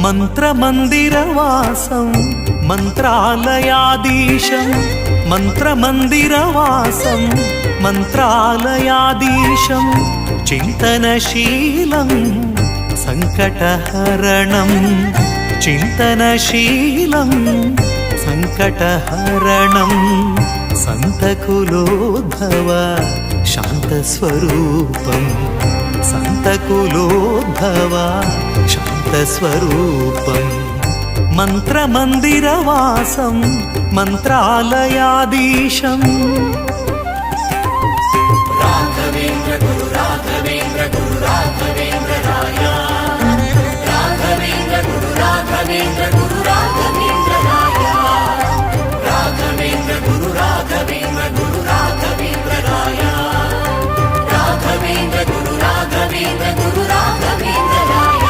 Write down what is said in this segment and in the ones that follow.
మంత్రమందిరవాసం మంత్రాలయాధీశం మంత్రమందిరవాసం మంత్రాలయాధీశం చింతనశీలం సంకటహరణం చింతనశీలం సంకటహరణం సంతకులోద్భవ శాంతస్వరూపం సంతకులోద్భవ శాంతస్వరూపం మంత్రమందిరవాసం మంత్రాలయాధీశం రాఘవేంద్ర గురు రాఘవేంద్ర గురు రాఘవేంద్రాయ రాఘవేంద్ర గురు రాఘవేంద్ర గురు రాఘవేంద్రాయ రాఘవేంద్ర గురు రాఘవేంద్ర గురు రాఘవేంద్రాయ రాఘవేంద్ర గురు రాఘవేంద్ర గురు రాఘవేంద్రాయ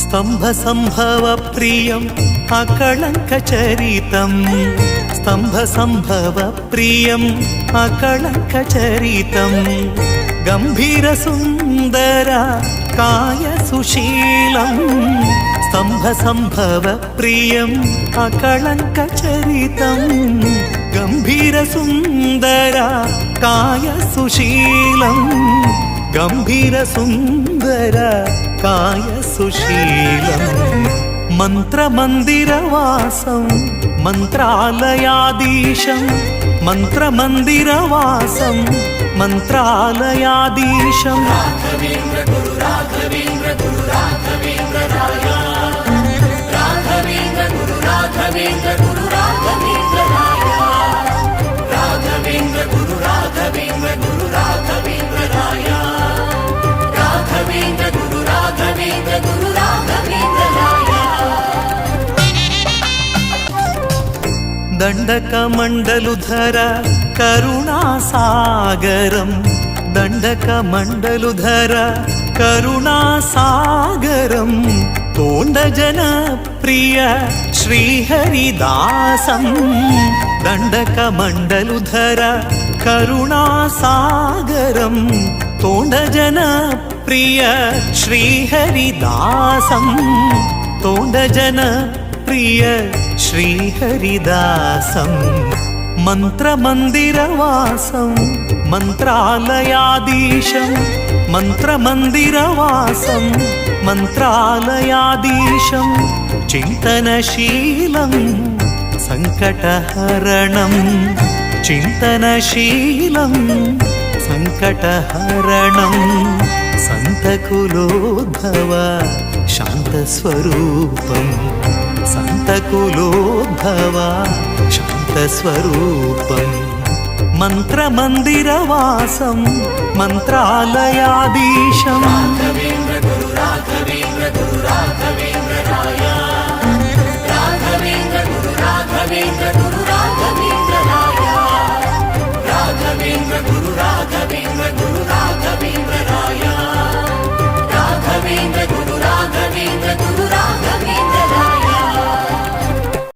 स्तंभ संभव प्रियं अकलंक चरितं स्तंभ संभव प्रियं अकलंक चरितं गंभीर सुंदर काय सुशीलं स्तंभ संभव प्रियं अकलंक चरितं गंभीर सुंदर काय सुशीलं गंभीर सुंदर काय सुशीलं मंत्रमंदिरवासं मंत्रालयाधीशं मंत्रमंदिरवासं मंत्रालयाधीशं राघवेंद्र गुरु राघवेंद्र गुरु राघवेंद्राय राघवेंद्र गुरु राघवेंद्र गुरु राघवेंद्राय राघवेंद्र गुरु राघवेंद्र गुरु राघवेंद्राय राघवेंद्र गुरु राघवेंद्र गुरु राघवेंद्राय दंडकमंडलुधर करुणासागरं दंडकमंडलुधर करुणासागरं तोंडजनप्रिय श्रीहरिदासं दंडकमंडलुधर करुणासागरं तोंडजनप्रिय श्रीहरिदासं तोंडजनप्रिय श्रीहरिदासं मंत्रमंदिरवासं मंत्रालयाधीशं मंत्रमंदिरवासं मंत्रालयाधीशं चिंतनशीलं संकटहरणं चिंतनशीलं संकटहरणं संतकुलोद्भव शांतस्वरूपं संतकुलोद्भव शांतस्वरूपं मंत्रमंदिरवासं मंत्रालयाधीशं राघवेंद्र गुरु राघवेंद्र गुरु